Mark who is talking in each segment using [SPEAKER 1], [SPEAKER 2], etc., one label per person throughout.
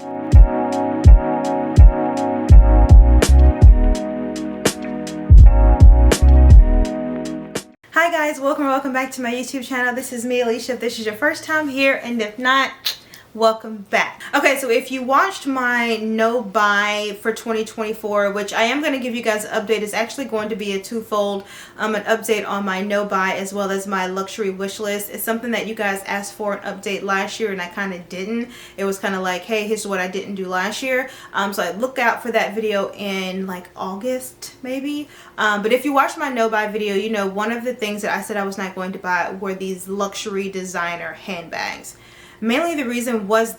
[SPEAKER 1] Hi guys, welcome back to my YouTube channel. This is me, Alicia. If this is your first time here, and if not, welcome back. Okay, so if you watched my no buy for 2024, which I am going to give you guys an update, it's actually going to be a twofold, an update on my no buy as well as my luxury wish list. It's something that you guys asked for an update last year and I kind of didn't. It was kind of like, hey, here's what I didn't do last year. So I look out for that video in like August maybe. But if you watched my no buy video, you know one of the things that I said I was not going to buy were these luxury designer handbags. Mainly the reason was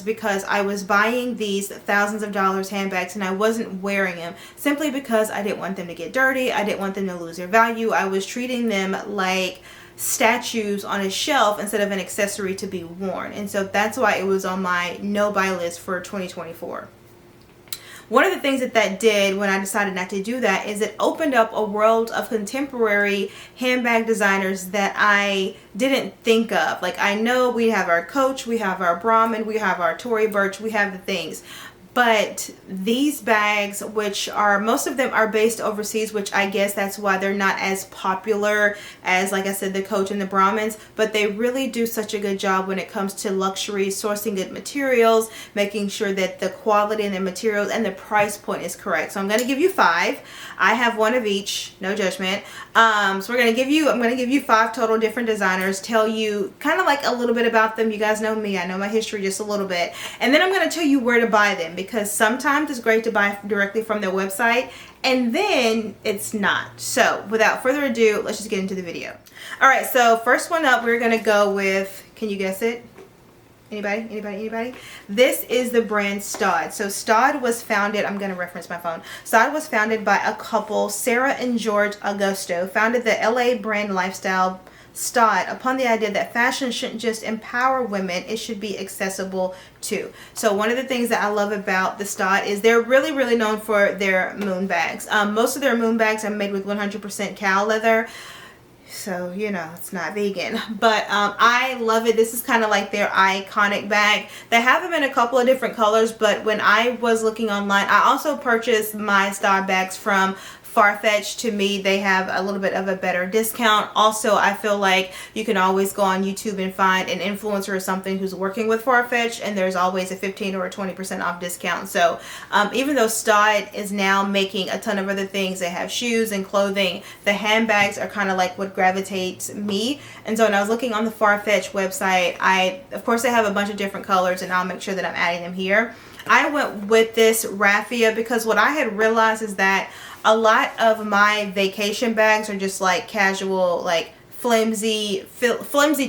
[SPEAKER 1] because I was buying these thousands of dollars handbags and I wasn't wearing them simply because I didn't want them to get dirty. I didn't want them to lose their value. I was treating them like statues on a shelf instead of an accessory to be worn. And so that's why it was on my no buy list for 2024. One of the things that did when I decided not to do that is it opened up a world of contemporary handbag designers that I didn't think of. Like, I know we have our Coach, we have our Brahmin, we have our Tory Burch, we have the things. But these bags, which are, most of them are based overseas, which I guess that's why they're not as popular as, like I said, the Coach and the Brahmins, but they really do such a good job when it comes to luxury, sourcing good materials, making sure that the quality and the materials and the price point is correct. So I'm going to give you 5. I have one of each, no judgment. So I'm going to give you 5 total different designers, tell you kind of like a little bit about them. You guys know me, I know my history just a little bit. And then I'm going to tell you where to buy them, because sometimes it's great to buy directly from their website and then it's not. So without further ado, let's just get into the video. Alright, so first one up, we're going to go with, can you guess it? Anybody? This is the brand Staud. So Staud was founded, I'm going to reference my phone. Staud was founded by a couple, Sarah and George Augusto, founded the LA brand lifestyle Staud upon the idea that fashion shouldn't just empower women, it should be accessible too. So one of the things that I love about the Staud is they're really known for their moon bags. Most of their moon bags are made with 100% cow leather. So, you know, it's not vegan, but I love it. This is kind of like their iconic bag. They have them in a couple of different colors, but when I was looking online, I also purchased my Staud bags from Farfetch. To me, they have a little bit of a better discount. Also, I feel like you can always go on YouTube and find an influencer or something who's working with Farfetch, and there's always a 15 or a 20% off discount. So even though Staud is now making a ton of other things, they have shoes and clothing, the handbags are kind of like what gravitates me. And so when I was looking on the Farfetch website, of course they have a bunch of different colors, and I'll make sure that I'm adding them here. I went with this raffia because what I had realized is that a lot of my vacation bags are just like casual, like flimsy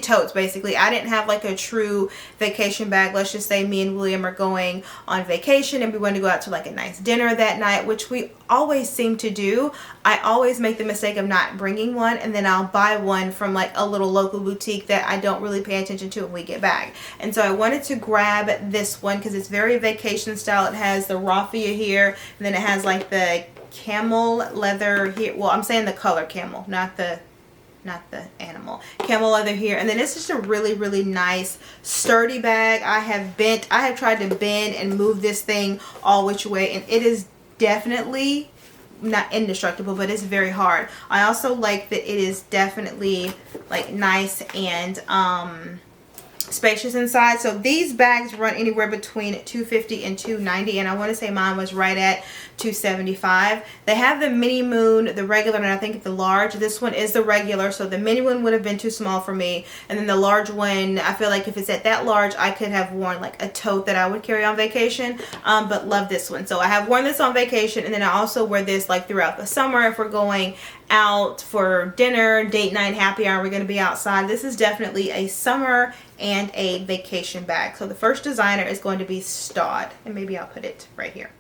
[SPEAKER 1] totes basically. I didn't have like a true vacation bag. Let's just say me and William are going on vacation and we want to go out to like a nice dinner that night, which we always seem to do. I always make the mistake of not bringing one, and then I'll buy one from like a little local boutique that I don't really pay attention to when we get back. And so I wanted to grab this one because it's very vacation style. It has the raffia here, and then it has like the camel leather here. Well, I'm saying the color camel, not the animal. Camel leather here, and then it's just a really nice sturdy bag. I have tried to bend and move this thing all which way, and it is definitely not indestructible, but it's very hard. I also like that it is definitely like nice and spacious inside. So these bags run anywhere between $250 and $290, and I want to say mine was right at $275. They have the mini moon, the regular, and I think the large. This one is the regular, so the mini one would have been too small for me, and then the large one, I feel like if it's at that large, I could have worn like a tote that I would carry on vacation, but love this one. So I have worn this on vacation, and then I also wear this like throughout the summer if we're going out for dinner, date night, happy hour, we're going to be outside. This is definitely a summer and a vacation bag. So the first designer is going to be Staud, and maybe I'll put it right here.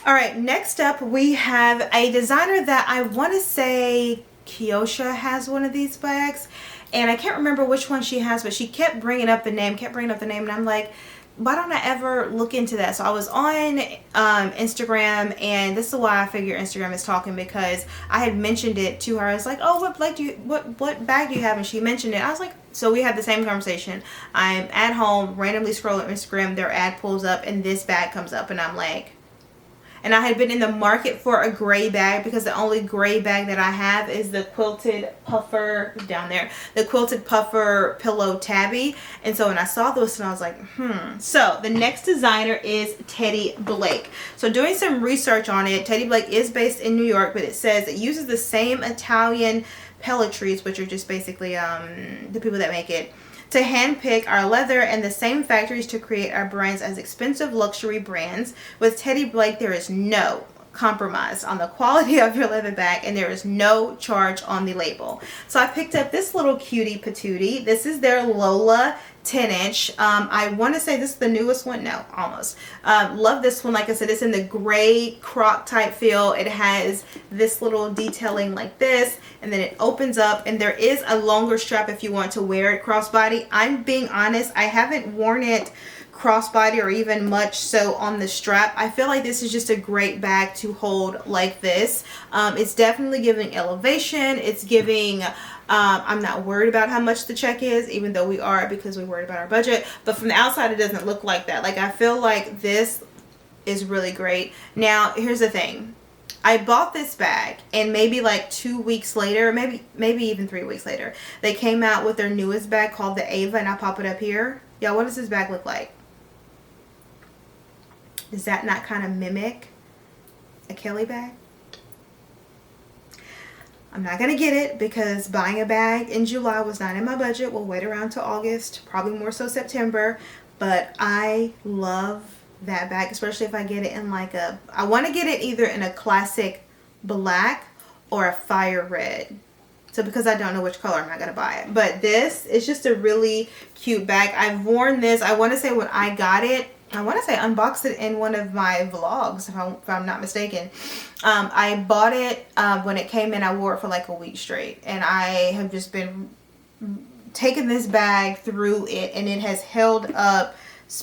[SPEAKER 1] All right, next up we have a designer that I want to say Kiosha has one of these bags, and I can't remember which one she has, but she kept bringing up the name, and I'm like, why don't I ever look into that? So I was on Instagram, and this is why I figure Instagram is talking, because I had mentioned it to her. I was like, oh, what bag do you have? And she mentioned it. I was like, So we had the same conversation. I'm at home, randomly scrolling Instagram, their ad pulls up and this bag comes up and I'm like, and I had been in the market for a gray bag because the only gray bag that I have is the quilted puffer down there, the quilted puffer pillow tabby. And so when I saw this and I was like, So the next designer is Teddy Blake. So doing some research on it, Teddy Blake is based in New York, but it says it uses the same Italian pelletries, which are just basically the people that make it, to handpick our leather, and the same factories to create our brands as expensive luxury brands. With Teddy Blake, there is no compromise on the quality of your leather bag, and there is no charge on the label. So I picked up this little cutie patootie. This is their Lola 10-inch. I want to say this is the newest one. No, almost. Love this one. Like I said, it's in the gray croc type feel. It has this little detailing like this, and then it opens up, and there is a longer strap if you want to wear it crossbody. I'm being honest, I haven't worn it crossbody or even much so on the strap. I feel like this is just a great bag to hold like this. It's definitely giving elevation. It's giving I'm not worried about how much the check is, even though we are, because we're worried about our budget. But from the outside, it doesn't look like that. Like, I feel like this is really great. Now, here's the thing. I bought this bag, and maybe like 2 weeks later, maybe even 3 weeks later, they came out with their newest bag called the Ava, and I'll pop it up here. Y'all, what does this bag look like? Does that not kind of mimic a Kelly bag? I'm not going to get it because buying a bag in July was not in my budget. We'll wait around till August, probably more so September. But I love that bag, especially if I get it in like a, I want to get it either in a classic black or a fire red. So because I don't know which color, I'm not going to buy it. But this is just a really cute bag. I've worn this, I want to say when I got it, I want to say unboxed it in one of my vlogs, if I'm not mistaken. I bought it when it came in. I wore it for like a week straight. And I have just been taking this bag through it. And it has held up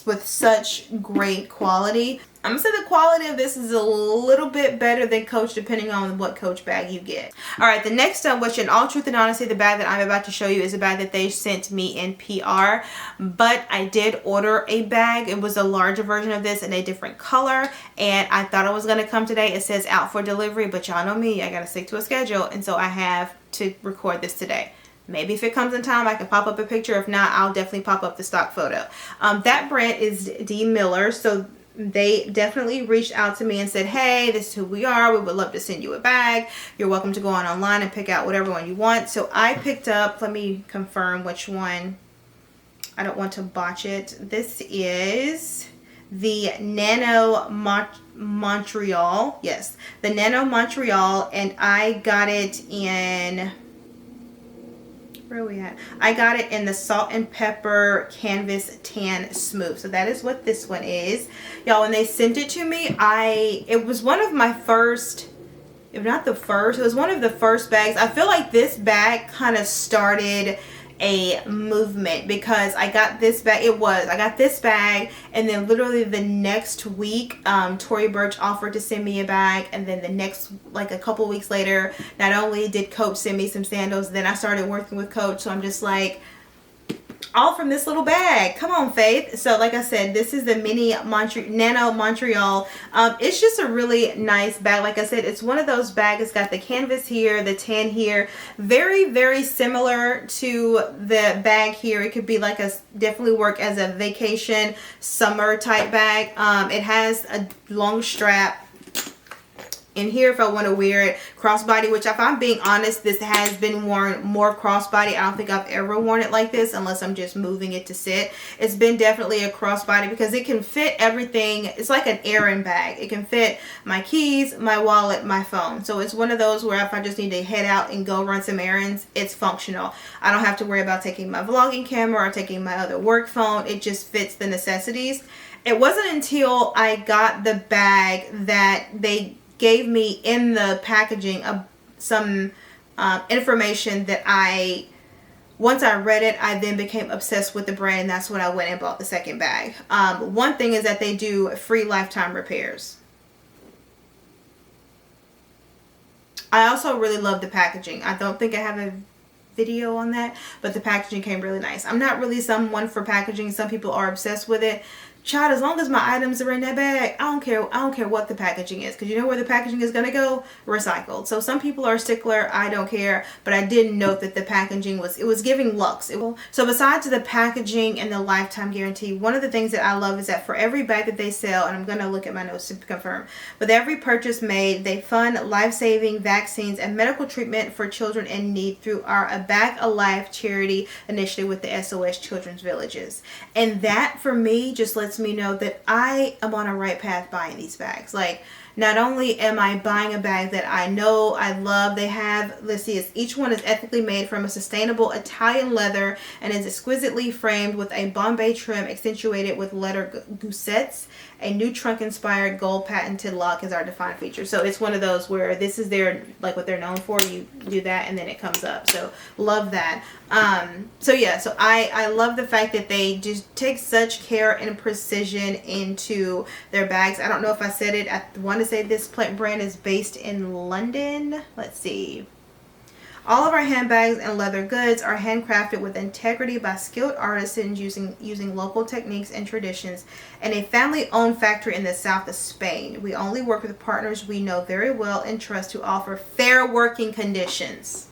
[SPEAKER 1] with such great quality. I'm going to say the quality of this is a little bit better than Coach, depending on what Coach bag you get. Alright, the next which in all truth and honesty, the bag that I'm about to show you is a bag that they sent me in PR. But I did order a bag. It was a larger version of this in a different color. And I thought it was going to come today. It says out for delivery. But y'all know me, I got to stick to a schedule. And so I have to record this today. Maybe if it comes in time, I can pop up a picture. If not, I'll definitely pop up the stock photo. That brand is D. Miller. So they definitely reached out to me and said, hey, this is who we are. We would love to send you a bag. You're welcome to go online and pick out whatever one you want. So I picked up, let me confirm which one. I don't want to botch it. This is the Nano Montreal. Yes, the Nano Montreal. And I got it in... where are we at? I got it in the Salt and Pepper Canvas Tan Smooth. So that is what this one is. Y'all, when they sent it to me, it was one of my first, if not the first, it was one of the first bags. I feel like this bag kind of started a movement because I got this bag. I got this bag, and then literally the next week, Tory Burch offered to send me a bag, and then the next, like a couple weeks later, not only did Coach send me some sandals, then I started working with Coach. So I'm just like, all from this little bag. Come on, Faith. So like I said, this is the Nano Montreal. It's just a really nice bag. Like I said, it's one of those bags. It's got the canvas here, the tan here. Very, very similar to the bag here. It could be like definitely work as a vacation summer type bag. It has a long strap in here if I want to wear it crossbody, which if I'm being honest, this has been worn more crossbody. I don't think I've ever worn it like this unless I'm just moving it to sit. It's been definitely a crossbody because it can fit everything. It's like an errand bag. It can fit my keys, my wallet, my phone. So it's one of those where if I just need to head out and go run some errands, it's functional. I don't have to worry about taking my vlogging camera or taking my other work phone. It just fits the necessities. It wasn't until I got the bag that they gave me in the packaging of some information that once I read it, I then became obsessed with the brand, and that's when I went and bought the second bag. One thing is that they do free lifetime repairs. I also really love the packaging. I don't think I have a video on that, but the packaging came really nice. I'm not really someone for packaging. Some people are obsessed with it. Child, as long as my items are in that bag, I don't care what the packaging is, because you know where the packaging is going to go? Recycled. So some people are stickler. I don't care, but I did note that the packaging was giving luxe. So besides the packaging and the lifetime guarantee, one of the things that I love is that for every bag that they sell, and I'm going to look at my notes to confirm, with every purchase made, they fund life-saving vaccines and medical treatment for children in need through our A Bag of Life charity initiative with the SOS Children's Villages. And that for me just lets me know that I am on a right path buying these bags. Like, not only am I buying a bag that I know I love, they have, let's see, each one is ethically made from a sustainable Italian leather and is exquisitely framed with a Bombay trim accentuated with leather goussettes. A new trunk-inspired gold patented lock is our defining feature. So it's one of those where this is their, like, what they're known for. You do that and then it comes up. So love that. So yeah, so I love the fact that they just take such care and precision into their bags. I don't know if I said it. I want to say this brand is based in London. Let's see. All of our handbags and leather goods are handcrafted with integrity by skilled artisans using local techniques and traditions, and a family-owned factory in the south of Spain. We only work with partners we know very well and trust to offer fair working conditions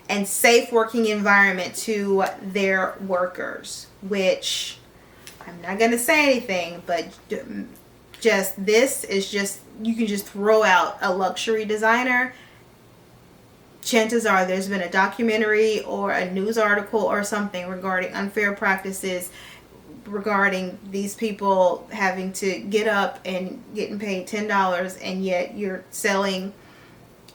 [SPEAKER 1] and safe working environment to their workers, which I'm not going to say anything, but just this is just, you can just throw out a luxury designer. Chances are there's been a documentary or a news article or something regarding unfair practices regarding these people having to get up and getting paid $10, and yet you're selling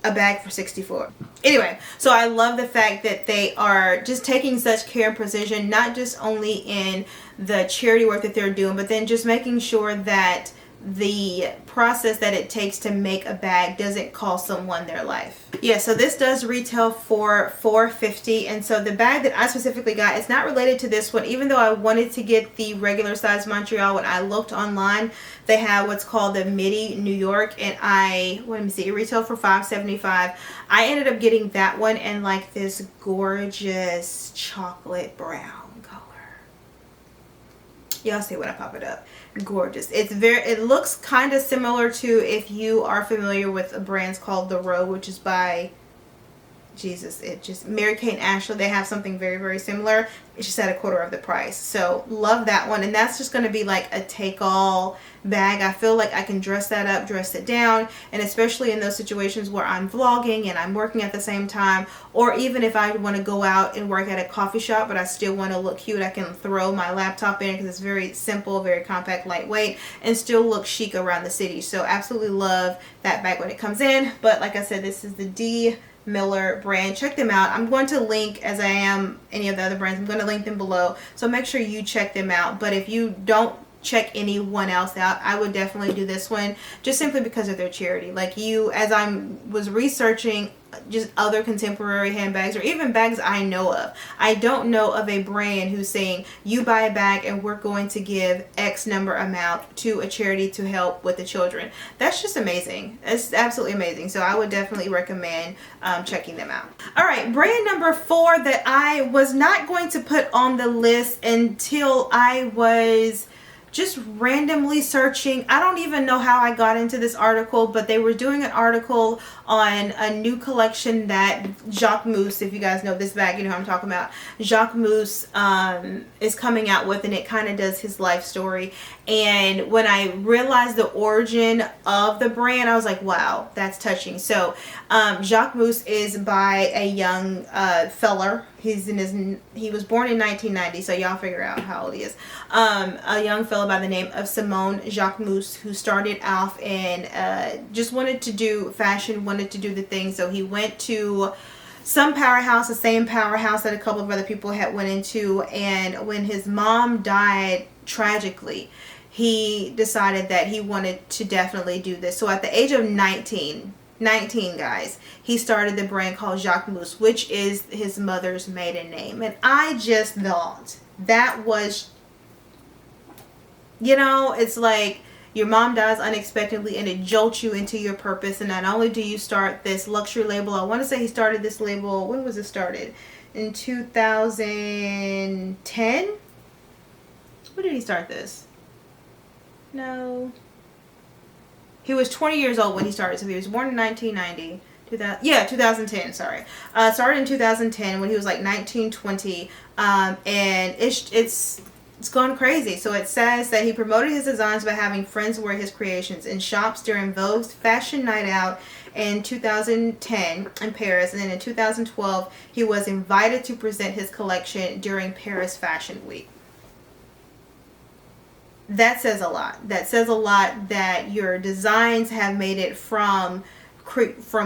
[SPEAKER 1] a bag for $64. Anyway, so I love the fact that they are just taking such care and precision, not just only in the charity work that they're doing, but then just making sure that the process that it takes to make a bag doesn't cost someone their life. Yeah, so this does retail for $4.50, and so the bag that I specifically got, it's not related to this one, even though I wanted to get the regular size Montreal. When I looked online, they have what's called the Midi New York, and let me see, it retailed for $5.75. I ended up getting that one in like this gorgeous chocolate brown color. Y'all see when I pop it up. Gorgeous. It looks kind of similar to, if you are familiar with a brand called The Row, which is by Mary-Kate and Ashley. They have something very, very similar. It's just at a quarter of the price. So love that one. And that's just going to be like a take-all bag. I feel like I can dress that up, dress it down, and especially in those situations where I'm vlogging and I'm working at the same time, or even if I want to go out and work at a coffee shop but I still want to look cute, I can throw my laptop in because it's very simple, very compact, lightweight, and still look chic around the city. So absolutely love that bag when it comes in. But like I said, this is the D. Miller brand. Check them out. I'm going to link, as I am any of the other brands, I'm going to link them below, so make sure you check them out. But if you don't check anyone else out, I would definitely do this one, just simply because of their charity. Like, as I was researching just other contemporary handbags, or even bags I know of, I don't know of a brand who's saying, you buy a bag and we're going to give X number amount to a charity to help with the children. That's just amazing. It's absolutely amazing. So I would definitely recommend checking them out. All right, brand number 4 that I was not going to put on the list until I was just randomly searching. I don't even know how I got into this article, but they were doing an article on a new collection that Jacquemus, if you guys know this bag, you know who I'm talking about, Jacquemus is coming out with, and it kind of does his life story. And when I realized the origin of the brand, I was like, wow, that's touching. So Jacquemus is by a young feller. He was born in 1990, so y'all figure out how old he is. A young fellow by the name of Simone Jacquemus, who started off and just wanted to do fashion, wanted to do the thing. So he went to some powerhouse, the same powerhouse that a couple of other people had went into, and when his mom died tragically, he decided that he wanted to definitely do this. So at the age of 19 guys, he started the brand called Jacquemus, which is his mother's maiden name. And I just thought that was, it's like, your mom dies unexpectedly and it jolts you into your purpose. And not only do you start this luxury label, I want to say he started this label, when was it started? In 2010? When did he start this? No. He was 20 years old when he started, so he was born in 1990. 2010, sorry. Started in 2010 when he was like 19, 20. And it's gone crazy. So it says that he promoted his designs by having friends wear his creations in shops during Vogue's Fashion Night Out in 2010 in Paris. And then in 2012, he was invited to present his collection during Paris Fashion Week. That says a lot. That says a lot that your designs have made it from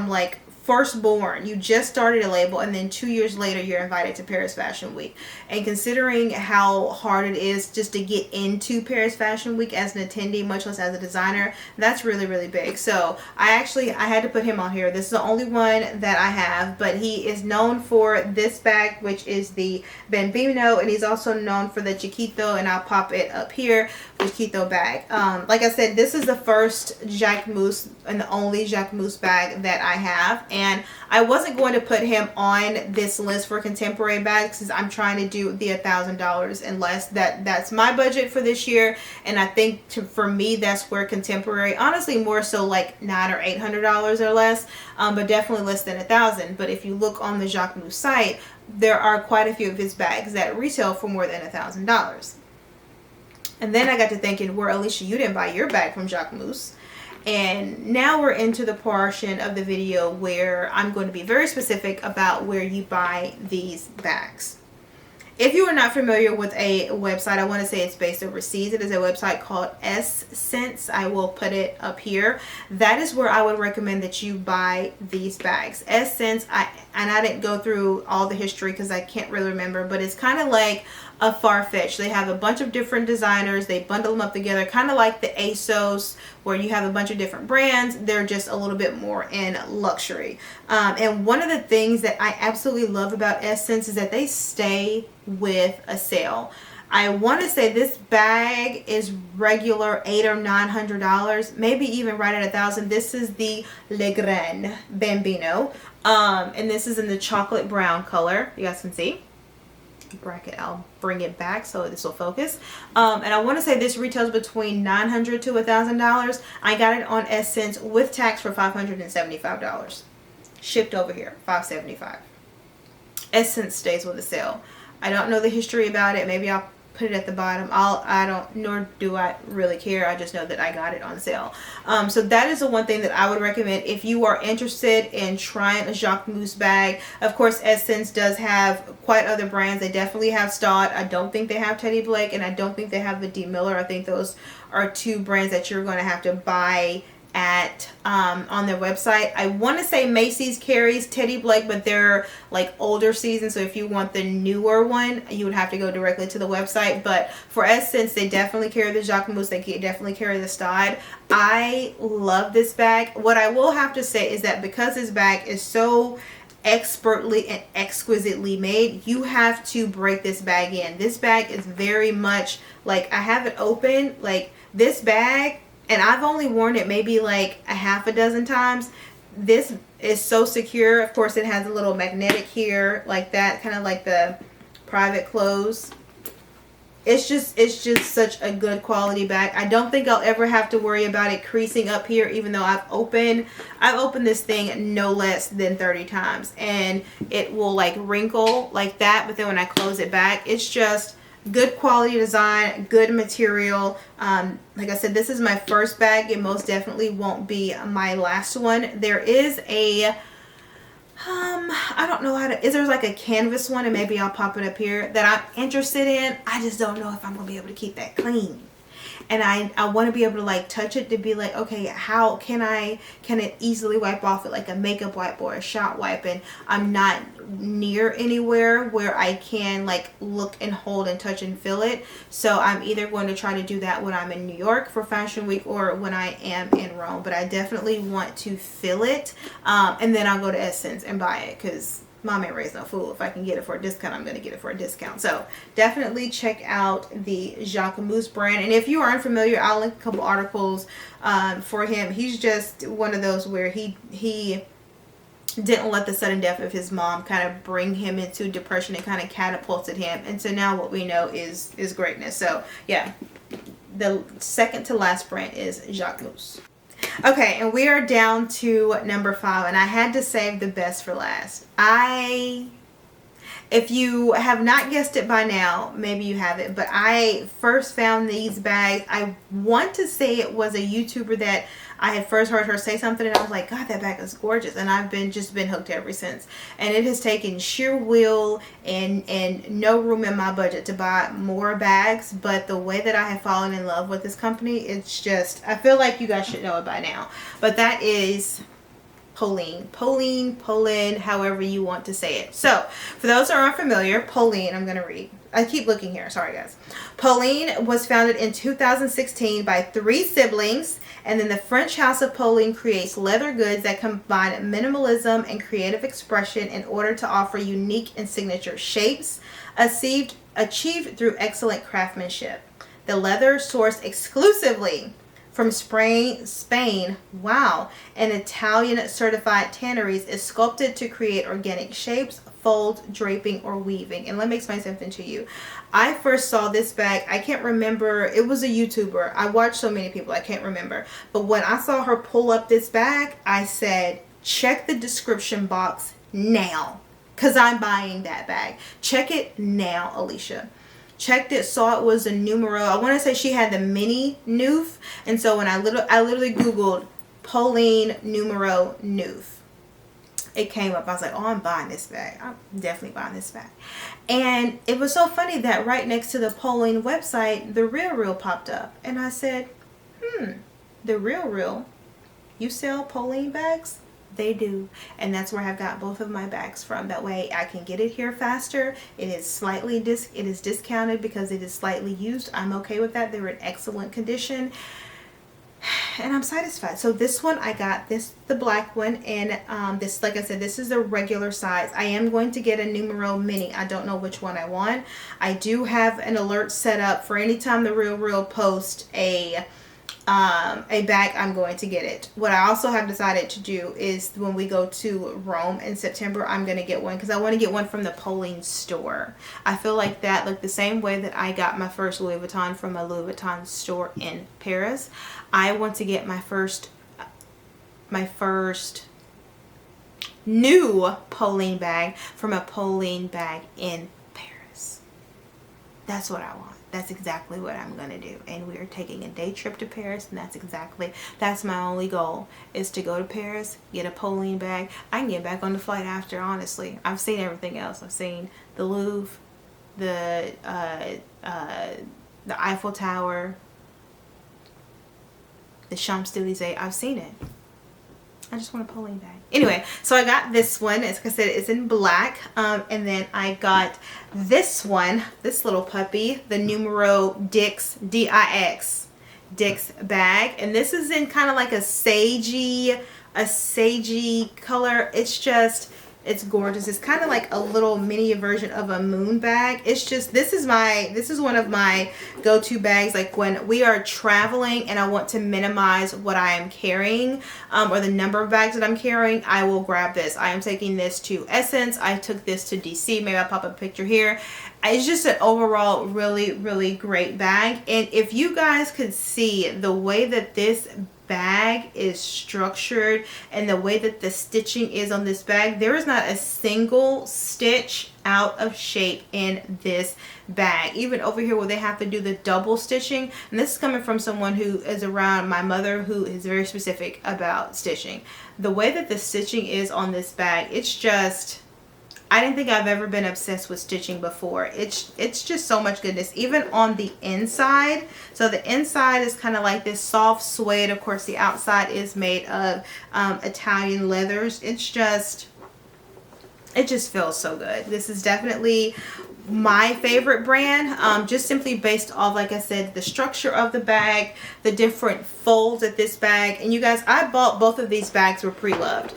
[SPEAKER 1] like firstborn. You just started a label and then 2 years later you're invited to Paris Fashion Week. And considering how hard it is just to get into Paris Fashion Week as an attendee, much less as a designer, that's really, really big. So I had to put him on here. This is the only one that I have, but he is known for this bag, which is the Bambino, and he's also known for the Chiquito, and I'll pop it up here, the Chiquito bag. Like I said, this is the first Jacquemus and the only Jacquemus bag that I have. And I wasn't going to put him on this list for contemporary bags because I'm trying to do the $1,000 and less. That's my budget for this year, and I think for me that's where contemporary, honestly more so like $900 or $800 or less, but definitely less than $1,000. But if you look on the Jacquemus site, there are quite a few of his bags that retail for more than $1,000. And then I got to thinking, where Alicia, you didn't buy your bag from Jacquemus. And now we're into the portion of the video where I'm going to be very specific about where you buy these bags. If you are not familiar with a website, I want to say it's based overseas. It is a website called Essence. I will put it up here. That is where I would recommend that you buy these bags. Essence, I didn't go through all the history because I can't really remember, but it's kind of like a Farfetch. They have a bunch of different designers. They bundle them up together, kind of like the ASOS, where you have a bunch of different brands. They're just a little bit more in luxury. And one of the things that I absolutely love about Essence is that they stay with a sale. I want to say this bag is regular $800 or $900, maybe even right at $1,000. This is the Le Grand Bambino, and this is in the chocolate brown color. You guys can see. Bracket, I'll bring it back so this will focus. And I want to say this retails between $900 to $1,000. I got it on Essence with tax for $575. Shipped over here, $575. Essence stays with the sale. I don't know the history about it. Maybe I'll put it at the bottom. Nor do I really care. I just know that I got it on sale. So that is the one thing that I would recommend if you are interested in trying a Jacquemus bag. Of course, Essence does have quite other brands. They definitely have Stott. I don't think they have Teddy Blake, and I don't think they have the D. Miller. I think those are two brands that you're going to have to buy at on their website. I want to say Macy's carries Teddy Blake, but they're like older season, so if you want the newer one you would have to go directly to the website. But for Essence, they definitely carry the Jacquemus. They definitely carry the Stott. I love this bag. What I will have to say is that because this bag is so expertly and exquisitely made, you have to break this bag in. This bag is very much like, I have it open, like this bag, and I've only worn it maybe like a half a dozen times. This is so secure. Of course, it has a little magnetic here like that, kind of like the private close. It's just such a good quality bag. I don't think I'll ever have to worry about it creasing up here, even though I've opened this thing no less than 30 times, and it will like wrinkle like that, but then when I close it back, it's just good quality design, good material. Like I said, this is my first bag. It most definitely won't be my last one. There is a I don't know how to, is there like a canvas one, and maybe I'll pop it up here, that I'm interested in. I just don't know if I'm gonna be able to keep that clean. And I want to be able to like touch it to be like, okay, how can it easily wipe off with like a makeup wipe or a shot wipe, and I'm not near anywhere where I can like look and hold and touch and feel it. So I'm either going to try to do that when I'm in New York for Fashion Week or when I am in Rome, but I definitely want to feel it, and then I'll go to Essence and buy it, because mom ain't raised no fool. If I can get it for a discount, I'm going to get it for a discount. So definitely check out the Jacquemus brand. And if you are unfamiliar, I'll link a couple articles for him. He's just one of those where he didn't let the sudden death of his mom kind of bring him into depression and kind of catapulted him. And so now what we know is greatness. So yeah, the second to last brand is Jacquemus. Okay, and we are down to number 5, and I had to save the best for last. If you have not guessed it by now, maybe you haven't, but I first found these bags. I want to say it was a YouTuber that I had first heard her say something, and I was like, God, that bag is gorgeous. And I've been hooked ever since. And it has taken sheer will and no room in my budget to buy more bags. But the way that I have fallen in love with this company, it's just, I feel like you guys should know it by now. But that is Polène, however you want to say it. So, for those who are unfamiliar, Polène, I'm going to read. I keep looking here. Sorry, guys. Polène was founded in 2016 by 3 siblings, and then the French House of Polène creates leather goods that combine minimalism and creative expression in order to offer unique and signature shapes, achieved through excellent craftsmanship. The leather sourced exclusively from Spain, wow, and Italian certified tanneries is sculpted to create organic shapes, folds, draping, or weaving. And let me explain something to you. I first saw this bag, I can't remember, it was a YouTuber. I watched so many people, I can't remember. But when I saw her pull up this bag, I said, check the description box now, because I'm buying that bag. Check it now, Alicia. Checked it, saw it was a numero. I want to say she had the mini Noof, and so when I literally Googled Polène numero Noof, it came up. I was like, oh, I'm buying this bag. I'm definitely buying this bag. And it was so funny that right next to the Polène website, the Real popped up, and I said, the Real, you sell Polène bags? They do, and that's where I've got both of my bags from. That way I can get it here faster. It is slightly discounted because it is slightly used. I'm okay with that. They're in excellent condition, and I'm satisfied. So this one, I got the black one, and this, like I said, this is the regular size. I am going to get a numero mini. I don't know which one I want. I do have an alert set up for anytime the Real post a bag, I'm going to get it. What I also have decided to do is when we go to Rome in September, I'm going to get one because I want to get one from the Polène store. I feel like that, like the same way that I got my first Louis Vuitton from a Louis Vuitton store in Paris, I want to get my first new Polène bag from a Polène bag in Paris. That's what I want. That's exactly what I'm going to do. And we are taking a day trip to Paris, and that's my only goal, is to go to Paris, get a Polène bag. I can get back on the flight after, honestly. I've seen everything else. I've seen the Louvre, the Eiffel Tower, the Champs-Élysées. I've seen it. I just want a Polène bag. Anyway, so I got this one. As I said, it's in black. And then I got this one, this little puppy, the numero Dix, D-I-X, Dix bag. And this is in kind of like a sagey color. It's gorgeous. It's kind of like a little mini version of a moon bag. It's just, this is one of my go-to bags, like when we are traveling and I want to minimize what I am carrying, or the number of bags that I'm carrying, I will grab this. I am taking this to Essence. I took this to DC. Maybe I'll pop a picture here. It's just an overall really, really great bag. And if you guys could see the way that this bag is structured and the way that the stitching is on this bag, there is not a single stitch out of shape in this bag. Even over here where they have to do the double stitching, and this is coming from someone who is around my mother, who is very specific about stitching. The way that the stitching is on this bag, it's just, I didn't think I've ever been obsessed with stitching before. It's just so much goodness. Even on the inside. So the inside is kind of like this soft suede. Of course, the outside is made of Italian leathers. It just feels so good. This is definitely my favorite brand, just simply based off, like I said, the structure of the bag, the different folds at this bag. And you guys, I bought both of these bags were pre-loved.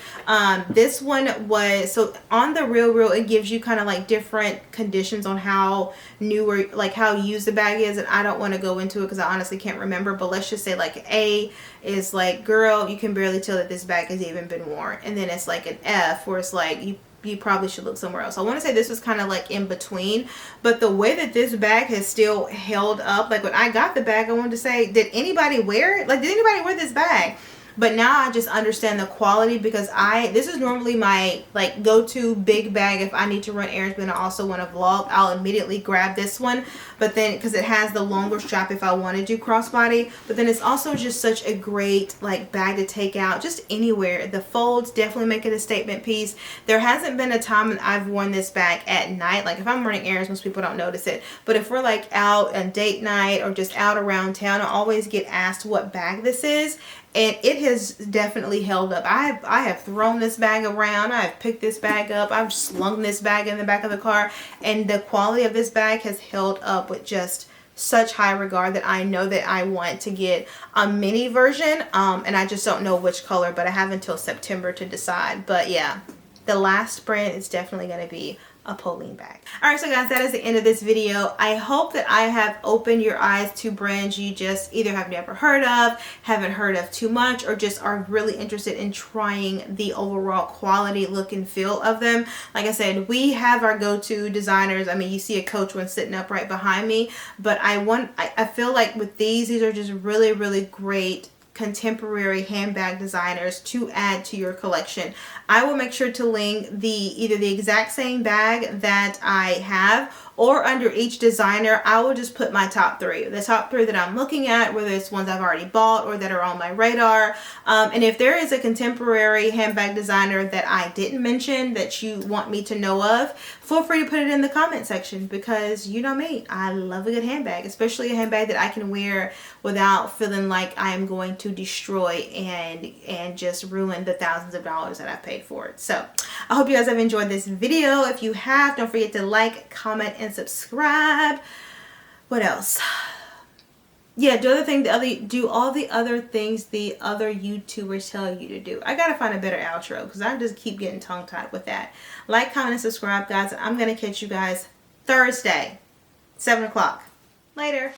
[SPEAKER 1] This one was, so on the Real, it gives you kind of like different conditions on how new or like how used the bag is, and I don't want to go into it because I honestly can't remember, but let's just say like A is like, girl, you can barely tell that this bag has even been worn, and then it's like an F where it's like you probably should look somewhere else. I want to say this was kind of like in between, but the way that this bag has still held up, like when I got the bag, I wanted to say, did anybody wear it? Like, did anybody wear this bag? But now I just understand the quality, because this is normally my like go-to big bag if I need to run errands, but I also want to vlog. I'll immediately grab this one, but then because it has the longer strap if I want to do crossbody, but then it's also just such a great like bag to take out just anywhere. The folds definitely make it a statement piece. There hasn't been a time when I've worn this bag at night. Like if I'm running errands, most people don't notice it, but if we're like out on date night or just out around town, I always get asked what bag this is. And it has definitely held up. I have thrown this bag around. I've picked this bag up. I've slung this bag in the back of the car. And the quality of this bag has held up with just such high regard that I know that I want to get a mini version. And I just don't know which color, but I have until September to decide. But yeah, the last brand is definitely going to be a Pauline bag. Alright, so guys, that is the end of this video. I hope that I have opened your eyes to brands you just either have never heard of, haven't heard of too much, or just are really interested in trying the overall quality, look, and feel of them. Like I said, we have our go-to designers. I mean, you see a Coach one sitting up right behind me, but I feel like with these are just really, really great contemporary handbag designers to add to your collection. I will make sure to link either the exact same bag that I have, or under each designer I will just put my top three. The top three that I'm looking at, whether it's ones I've already bought or that are on my radar. And if there is a contemporary handbag designer that I didn't mention that you want me to know of, feel free to put it in the comment section, because you know me, I love a good handbag, especially a handbag that I can wear without feeling like I am going to destroy and just ruin the thousands of dollars that I've paid for it. So I hope you guys have enjoyed this video. If you have, don't forget to like, comment, and subscribe. What else? Yeah, do all the other things the other YouTubers tell you to do. I gotta find a better outro because I just keep getting tongue-tied with that. Like, comment, and subscribe, guys. I'm gonna catch you guys Thursday, 7 o'clock. Later.